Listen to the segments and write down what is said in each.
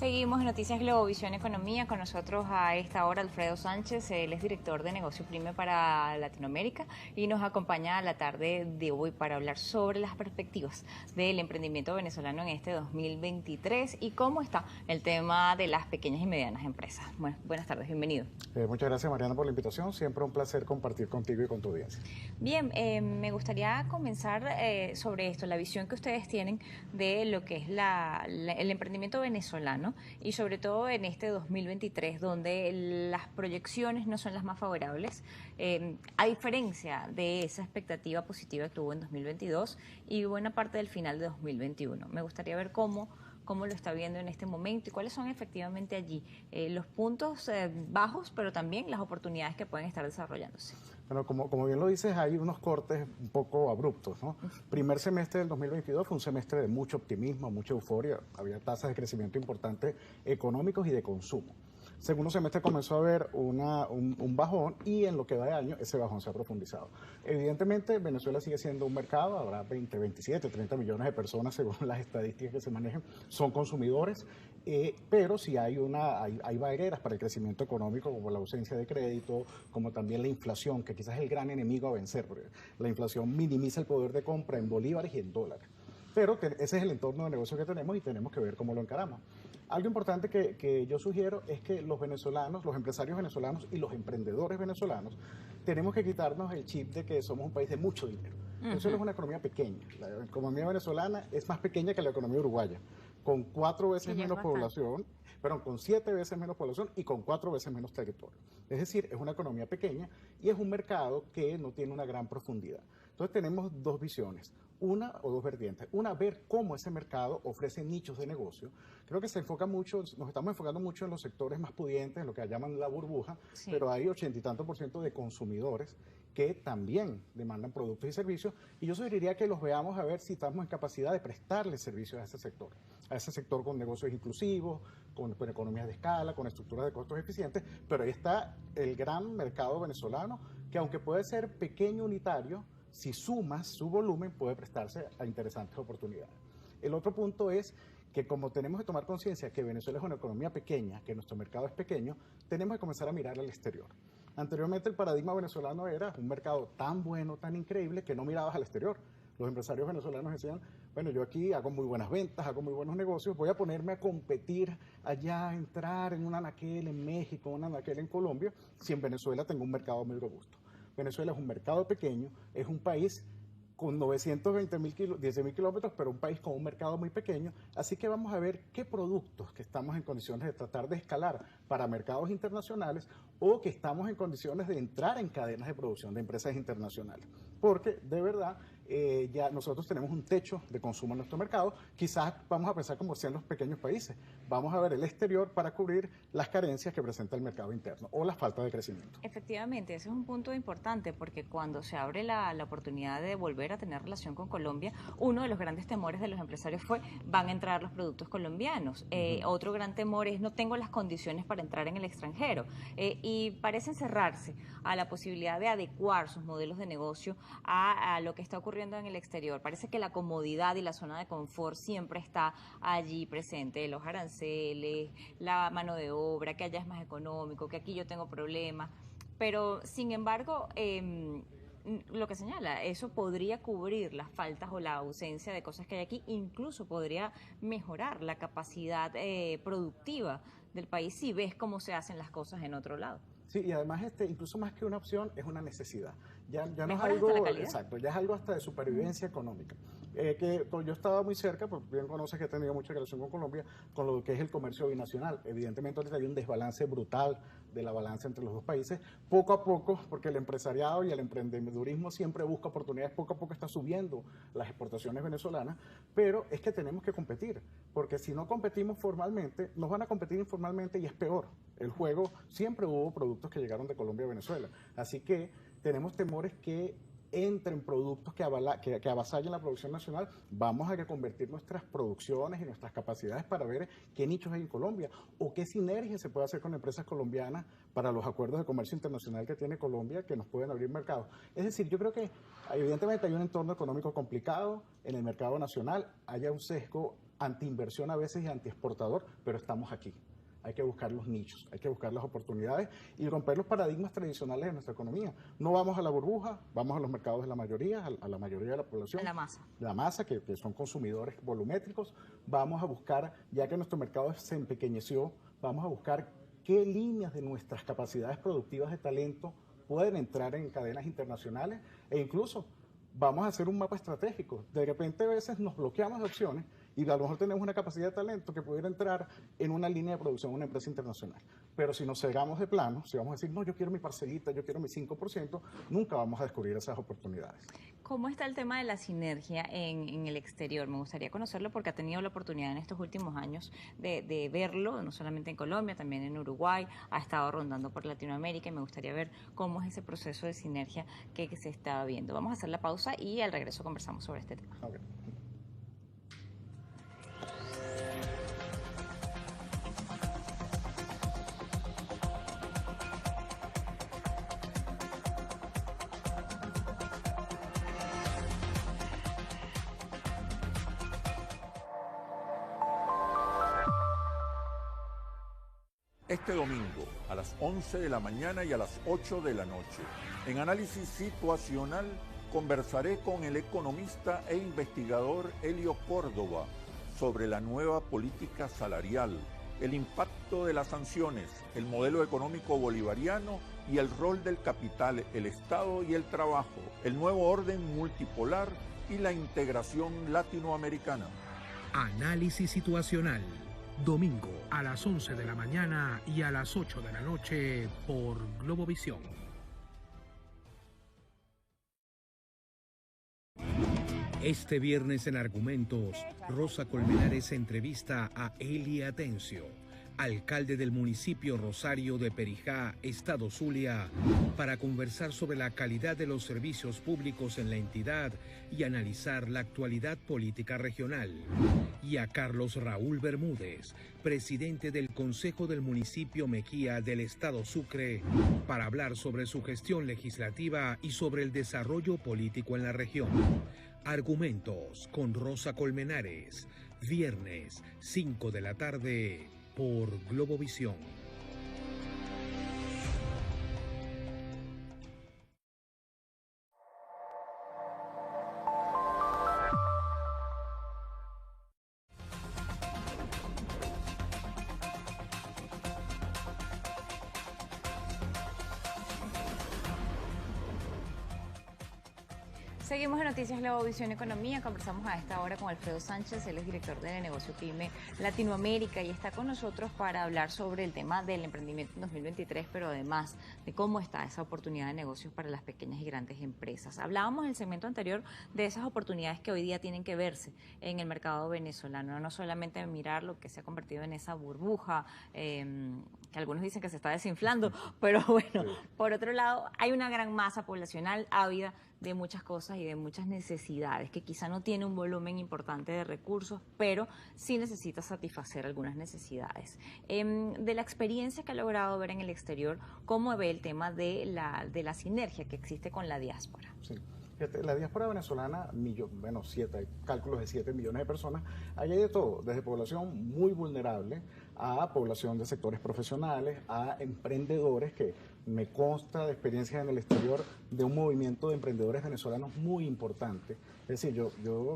Seguimos en Noticias Globovisión Economía. Con nosotros a esta hora Alfredo Sánchez, él es director de negocio PRIME para Latinoamérica y nos acompaña a la tarde de hoy para hablar sobre las perspectivas del emprendimiento venezolano en este 2023 y cómo está el tema de las pequeñas y medianas empresas. Bueno, buenas tardes, bienvenido. Muchas gracias, Mariana, por la invitación. Siempre un placer compartir contigo y con tu audiencia. Bien, me gustaría comenzar sobre esto, la visión que ustedes tienen de lo que es el emprendimiento venezolano y sobre todo en este 2023, donde las proyecciones no son las más favorables, a diferencia de esa expectativa positiva que tuvo en 2022 y buena parte del final de 2021. Me gustaría ver cómo lo está viendo en este momento y cuáles son efectivamente allí los puntos bajos, pero también las oportunidades que pueden estar desarrollándose. Bueno, como bien lo dices, hay unos cortes un poco abruptos, ¿no? Primer semestre del 2022 fue un semestre de mucho optimismo, mucha euforia, había tasas de crecimiento importantes económicos y de consumo. Segundo semestre comenzó a haber un bajón y en lo que va de año ese bajón se ha profundizado. Evidentemente Venezuela sigue siendo un mercado, habrá 20, 27, 30 millones de personas según las estadísticas que se manejan, son consumidores, pero sí hay barreras para el crecimiento económico como la ausencia de crédito, como también la inflación, que quizás es el gran enemigo a vencer, porque la inflación minimiza el poder de compra en bolívares y en dólares. Pero ese es el entorno de negocio que tenemos y tenemos que ver cómo lo encaramos. Algo importante que yo sugiero es que los venezolanos, los empresarios venezolanos y los emprendedores venezolanos tenemos que quitarnos el chip de que somos un país de mucho dinero. Venezuela es una economía pequeña. La economía venezolana es más pequeña que la economía uruguaya, con 4 veces menos población, con 7 veces menos población y con 4 veces menos territorio. Es decir, es una economía pequeña y es un mercado que no tiene una gran profundidad. Entonces tenemos dos visiones, una o dos vertientes. Una, ver cómo ese mercado ofrece nichos de negocio. Creo que se enfoca mucho, nos estamos enfocando mucho en los sectores más pudientes, en lo que llaman la burbuja, sí. Pero hay 80 y tantos % de consumidores que también demandan productos y servicios, y yo sugeriría que los veamos a ver si estamos en capacidad de prestarle servicios a ese sector con negocios inclusivos, con economías de escala, con estructuras de costos eficientes, pero ahí está el gran mercado venezolano, que aunque puede ser pequeño unitario, si sumas su volumen puede prestarse a interesantes oportunidades. El otro punto es que como tenemos que tomar conciencia que Venezuela es una economía pequeña, que nuestro mercado es pequeño, tenemos que comenzar a mirar al exterior. Anteriormente el paradigma venezolano era un mercado tan bueno, tan increíble, que no mirabas al exterior. Los empresarios venezolanos decían, bueno, yo aquí hago muy buenas ventas, hago muy buenos negocios, voy a ponerme a competir allá, a entrar en un anaquel en México, un anaquel en Colombia, si en Venezuela tengo un mercado muy robusto. Venezuela es un mercado pequeño, es un país con 10.000 kilómetros, pero un país con un mercado muy pequeño, así que vamos a ver qué productos que estamos en condiciones de tratar de escalar para mercados internacionales o que estamos en condiciones de entrar en cadenas de producción de empresas internacionales, porque de verdad ya nosotros tenemos un techo de consumo en nuestro mercado, quizás vamos a pensar como sean los pequeños países, vamos a ver el exterior para cubrir las carencias que presenta el mercado interno o la falta de crecimiento. Efectivamente, ese es un punto importante porque cuando se abre la oportunidad de volver a tener relación con Colombia, uno de los grandes temores de los empresarios fue, van a entrar los productos colombianos. Otro gran temor es, no tengo las condiciones para entrar en el extranjero. Y parecen cerrarse a la posibilidad de adecuar sus modelos de negocio a lo que está ocurriendo en el exterior. Parece que la comodidad y la zona de confort siempre está allí presente, los aranceles, la mano de obra, que allá es más económico, que aquí yo tengo problemas, pero sin embargo lo que señala, eso podría cubrir las faltas o la ausencia de cosas que hay aquí, incluso podría mejorar la capacidad productiva del país si ves cómo se hacen las cosas en otro lado. Sí, y además incluso más que una opción es una necesidad. Ya no es algo, exacto, ya es algo hasta de supervivencia económica. Yo estaba muy cerca, porque bien conoces que he tenido mucha relación con Colombia, con lo que es el comercio binacional. Evidentemente ahorita hay un desbalance brutal de la balanza entre los dos países. Poco a poco, porque el empresariado y el emprendedurismo siempre busca oportunidades, poco a poco está subiendo las exportaciones venezolanas, pero es que tenemos que competir, porque si no competimos formalmente, nos van a competir informalmente y es peor. El juego, siempre hubo productos que llegaron de Colombia a Venezuela, así que tenemos temores que entren productos que avasallen la producción nacional. Vamos a reconvertir nuestras producciones y nuestras capacidades para ver qué nichos hay en Colombia o qué sinergia se puede hacer con empresas colombianas para los acuerdos de comercio internacional que tiene Colombia, que nos pueden abrir mercados. Es decir, yo creo que evidentemente hay un entorno económico complicado en el mercado nacional, haya un sesgo anti-inversión a veces y anti-exportador, pero estamos aquí. Hay que buscar los nichos, hay que buscar las oportunidades y romper los paradigmas tradicionales de nuestra economía. No vamos a la burbuja, vamos a los mercados de la mayoría, a la mayoría de la población. A la masa. La masa, que son consumidores volumétricos. Vamos a buscar, ya que nuestro mercado se empequeñeció, vamos a buscar qué líneas de nuestras capacidades productivas de talento pueden entrar en cadenas internacionales e incluso vamos a hacer un mapa estratégico. De repente a veces nos bloqueamos de opciones y a lo mejor tenemos una capacidad de talento que pudiera entrar en una línea de producción de una empresa internacional. Pero si nos cegamos de plano, si vamos a decir, no, yo quiero mi parcelita, yo quiero mi 5%, nunca vamos a descubrir esas oportunidades. ¿Cómo está el tema de la sinergia en el exterior? Me gustaría conocerlo porque ha tenido la oportunidad en estos últimos años de verlo, no solamente en Colombia, también en Uruguay, ha estado rondando por Latinoamérica y me gustaría ver cómo es ese proceso de sinergia que se está viendo. Vamos a hacer la pausa y al regreso conversamos sobre este tema. Okay. Este domingo a las 11 de la mañana y a las 8 de la noche. En Análisis Situacional conversaré con el economista e investigador Helio Córdoba sobre la nueva política salarial, el impacto de las sanciones, el modelo económico bolivariano y el rol del capital, el Estado y el trabajo, el nuevo orden multipolar y la integración latinoamericana. Análisis Situacional. Domingo a las 11 de la mañana y a las 8 de la noche por Globovisión. Este viernes en Argumentos, Rosa Colmenares entrevista a Eli Atencio, alcalde del municipio Rosario de Perijá, Estado Zulia, para conversar sobre la calidad de los servicios públicos en la entidad y analizar la actualidad política regional. Y a Carlos Raúl Bermúdez, presidente del Consejo del Municipio Mejía del Estado Sucre, para hablar sobre su gestión legislativa y sobre el desarrollo político en la región. Argumentos con Rosa Colmenares, viernes 5 de la tarde por Globovisión. Seguimos en Noticias Globovisión Economía, conversamos a esta hora con Alfredo Sánchez, él es director de negocio PYME Latinoamérica y está con nosotros para hablar sobre el tema del emprendimiento en 2023, pero además de cómo está esa oportunidad de negocios para las pequeñas y grandes empresas. Hablábamos en el segmento anterior de esas oportunidades que hoy día tienen que verse en el mercado venezolano, no solamente mirar lo que se ha convertido en esa burbuja, que algunos dicen que se está desinflando, pero bueno, por otro lado, hay una gran masa poblacional ávida de muchas cosas y de muchas necesidades, que quizá no tiene un volumen importante de recursos, pero sí necesita satisfacer algunas necesidades. De la experiencia que ha logrado ver en el exterior, ¿cómo ve el tema de la sinergia que existe con la diáspora? Sí. La diáspora venezolana, hay cálculos de 7 millones de personas, ahí hay de todo, desde población muy vulnerable a población de sectores profesionales, a emprendedores, que me consta de experiencia en el exterior de un movimiento de emprendedores venezolanos muy importante. Es decir,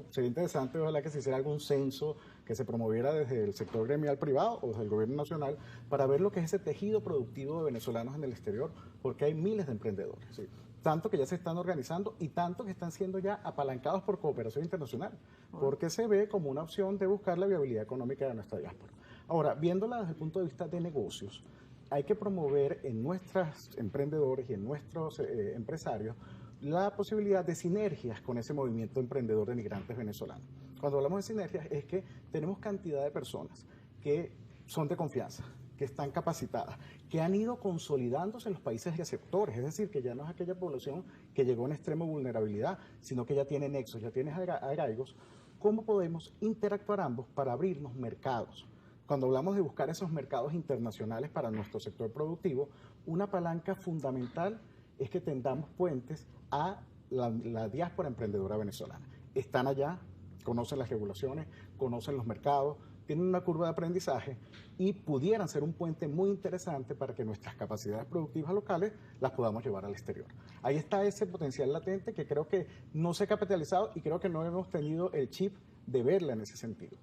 sería interesante, ojalá que se hiciera algún censo que se promoviera desde el sector gremial privado o desde el gobierno nacional para ver lo que es ese tejido productivo de venezolanos en el exterior, porque hay miles de emprendedores, ¿sí? Tanto que ya se están organizando y tanto que están siendo ya apalancados por cooperación internacional, porque se ve como una opción de buscar la viabilidad económica de nuestra diáspora. Ahora, viéndola desde el punto de vista de negocios, hay que promover en nuestros emprendedores y en nuestros empresarios la posibilidad de sinergias con ese movimiento emprendedor de migrantes venezolanos. Cuando hablamos de sinergias es que tenemos cantidad de personas que son de confianza, que están capacitadas, que han ido consolidándose en los países receptores, es decir, que ya no es aquella población que llegó en extrema vulnerabilidad, sino que ya tiene nexos, ya tiene arraigos. ¿Cómo podemos interactuar ambos para abrirnos mercados? Cuando hablamos de buscar esos mercados internacionales para nuestro sector productivo, una palanca fundamental es que tendamos puentes a la diáspora emprendedora venezolana. Están allá, conocen las regulaciones, conocen los mercados, tienen una curva de aprendizaje y pudieran ser un puente muy interesante para que nuestras capacidades productivas locales las podamos llevar al exterior. Ahí está ese potencial latente que creo que no se ha capitalizado y creo que no hemos tenido el chip de verla en ese sentido.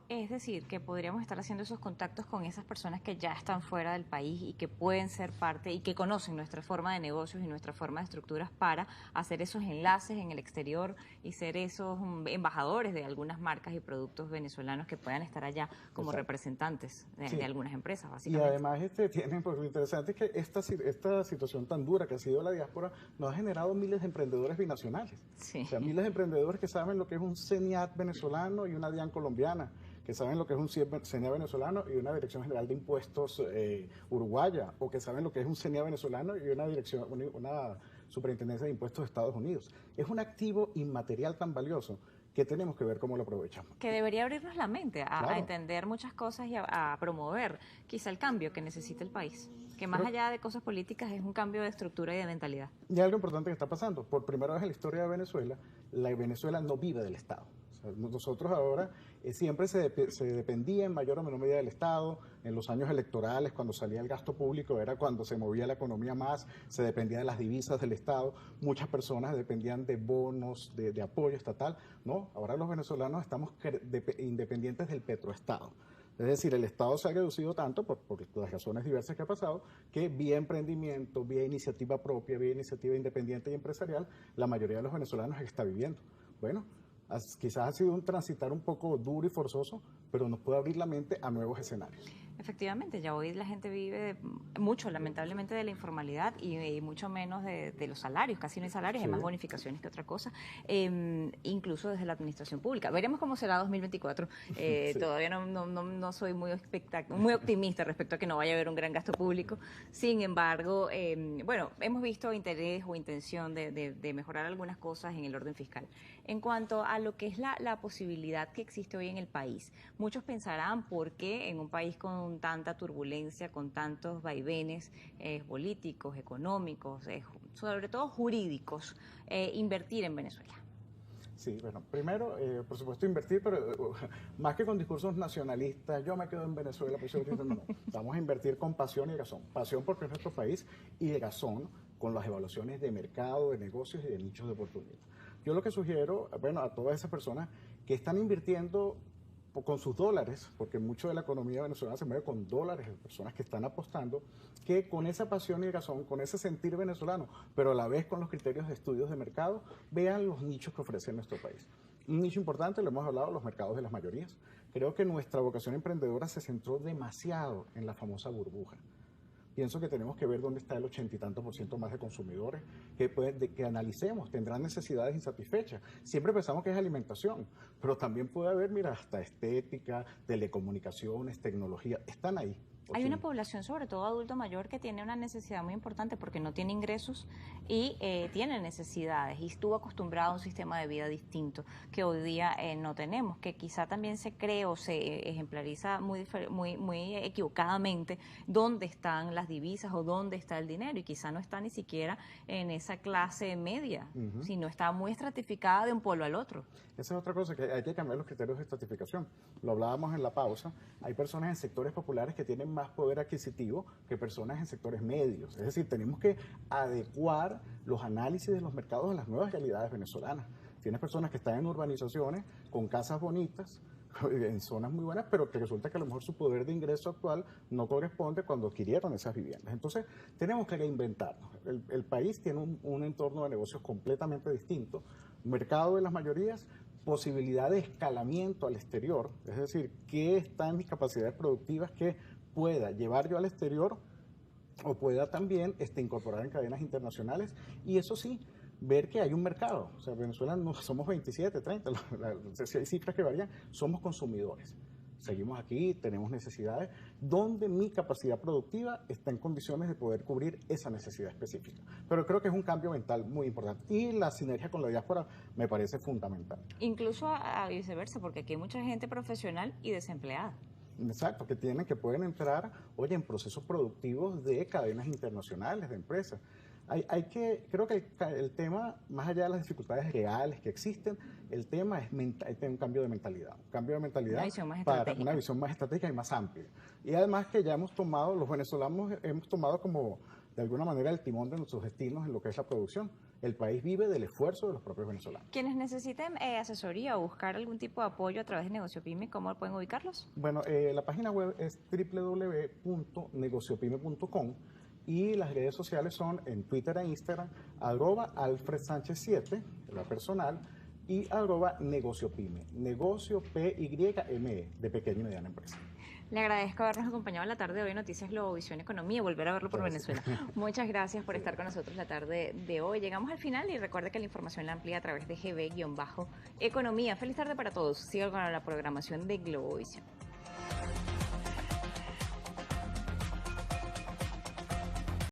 Es decir, que podríamos estar haciendo esos contactos con esas personas que ya están fuera del país y que pueden ser parte y que conocen nuestra forma de negocios y nuestra forma de estructuras para hacer esos enlaces en el exterior y ser esos embajadores de algunas marcas y productos venezolanos que puedan estar allá como representantes de algunas empresas, básicamente. Y además tienen, pues lo interesante es que esta situación tan dura que ha sido la diáspora nos ha generado miles de emprendedores binacionales. Sí. O sea, miles de emprendedores que saben lo que es un CENIAT venezolano y una DIAN colombiana, que saben lo que es un CENIA venezolano y una Dirección General de Impuestos uruguaya, o que saben lo que es un CENIA venezolano y una Superintendencia de Impuestos de Estados Unidos. Es un activo inmaterial tan valioso que tenemos que ver cómo lo aprovechamos. Que debería abrirnos la mente Claro. a entender muchas cosas y a promover quizá el cambio que necesita el país. Que más allá de cosas políticas es un cambio de estructura y de mentalidad. Y algo importante que está pasando, por primera vez en la historia de Venezuela, la Venezuela no vive del Estado. O sea, nosotros ahora siempre se dependía en mayor o menor medida del Estado. En los años electorales, cuando salía el gasto público, era cuando se movía la economía más, se dependía de las divisas del Estado. Muchas personas dependían de bonos, de apoyo estatal. No, ahora los venezolanos estamos independientes del petroestado. Es decir, el Estado se ha reducido tanto, por las razones diversas que ha pasado, que vía emprendimiento, vía iniciativa propia, vía iniciativa independiente y empresarial, la mayoría de los venezolanos está viviendo. Bueno, quizás ha sido un transitar un poco duro y forzoso, pero nos puede abrir la mente a nuevos escenarios. Efectivamente, ya hoy la gente vive mucho, lamentablemente, de la informalidad y mucho menos de los salarios. Casi no hay salarios, hay más bonificaciones que otra cosa, incluso desde la administración pública. Veremos cómo será 2024. Todavía no soy muy optimista respecto a que no vaya a haber un gran gasto público. Sin embargo, bueno, hemos visto interés o intención de mejorar algunas cosas en el orden fiscal. En cuanto a lo que es la posibilidad que existe hoy en el país, muchos pensarán por qué en un país con tanta turbulencia, con tantos vaivenes políticos, económicos, sobre todo jurídicos, invertir en Venezuela. Sí, bueno, primero, por supuesto, invertir, pero más que con discursos nacionalistas, yo me quedo en Venezuela, pues no, vamos a invertir con pasión y razón. Pasión porque es nuestro país y razón con las evaluaciones de mercado, de negocios y de nichos de oportunidad. Yo lo que sugiero, bueno, a todas esas personas que están invirtiendo con sus dólares, porque mucho de la economía venezolana se mueve con dólares, personas que están apostando, que con esa pasión y razón, con ese sentir venezolano, pero a la vez con los criterios de estudios de mercado, vean los nichos que ofrece nuestro país. Un nicho importante, lo hemos hablado, los mercados de las mayorías. Creo que nuestra vocación emprendedora se centró demasiado en la famosa burbuja. Pienso que tenemos que ver dónde está el 80 y tanto % más de consumidores, que analicemos, tendrán necesidades insatisfechas. Siempre pensamos que es alimentación, pero también puede haber, mira, hasta estética, telecomunicaciones, tecnología, están ahí. Hay una población, sobre todo adulto mayor, que tiene una necesidad muy importante porque no tiene ingresos y tiene necesidades y estuvo acostumbrado a un sistema de vida distinto que hoy día no tenemos, que quizá también se cree o se ejemplariza muy equivocadamente dónde están las divisas o dónde está el dinero y quizá no está ni siquiera en esa clase media, sino está muy estratificada de un polo al otro. Esa es otra cosa, que hay que cambiar los criterios de estratificación. Lo hablábamos en la pausa, hay personas en sectores populares que tienen más poder adquisitivo que personas en sectores medios. Es decir, tenemos que adecuar los análisis de los mercados a las nuevas realidades venezolanas. Tienes personas que están en urbanizaciones con casas bonitas, en zonas muy buenas, pero que resulta que a lo mejor su poder de ingreso actual no corresponde cuando adquirieron esas viviendas. Entonces, tenemos que reinventarnos. El país tiene un entorno de negocios completamente distinto, mercado de las mayorías, posibilidad de escalamiento al exterior, es decir, qué está en mis capacidades productivas que pueda llevar yo al exterior o pueda también incorporar en cadenas internacionales y eso sí, ver que hay un mercado. O sea, Venezuela no somos 27, 30, si hay cifras que varían, somos consumidores. Seguimos aquí, tenemos necesidades, donde mi capacidad productiva está en condiciones de poder cubrir esa necesidad específica. Pero creo que es un cambio mental muy importante y la sinergia con la diáspora me parece fundamental. Incluso a viceversa, porque aquí hay mucha gente profesional y desempleada. Exacto, que pueden entrar, oye, en procesos productivos de cadenas internacionales, de empresas. Creo que el tema, más allá de las dificultades reales que existen, el tema es un cambio de mentalidad. Un cambio de mentalidad Una visión más para estratégica. una visión más estratégica y más amplia. Y además que ya los venezolanos hemos tomado como, de alguna manera, el timón de nuestros destinos en lo que es la producción. El país vive del esfuerzo de los propios venezolanos. Quienes necesiten asesoría o buscar algún tipo de apoyo a través de Negocio Pyme, ¿cómo pueden ubicarlos? Bueno, la página web es www.negociopyme.com y las redes sociales son en Twitter e Instagram, @AlfredSánchez7, la personal, y @negociopyme, negocio PYME, de pequeña y mediana empresa. Le agradezco habernos acompañado en la tarde de hoy en Noticias Globovisión Economía y volver a verlo por Gracias. Venezuela. Muchas gracias por estar con nosotros la tarde de hoy. Llegamos al final y recuerde que la información la amplía a través de GB-Economía. Feliz tarde para todos. Sigan con la programación de Globovisión.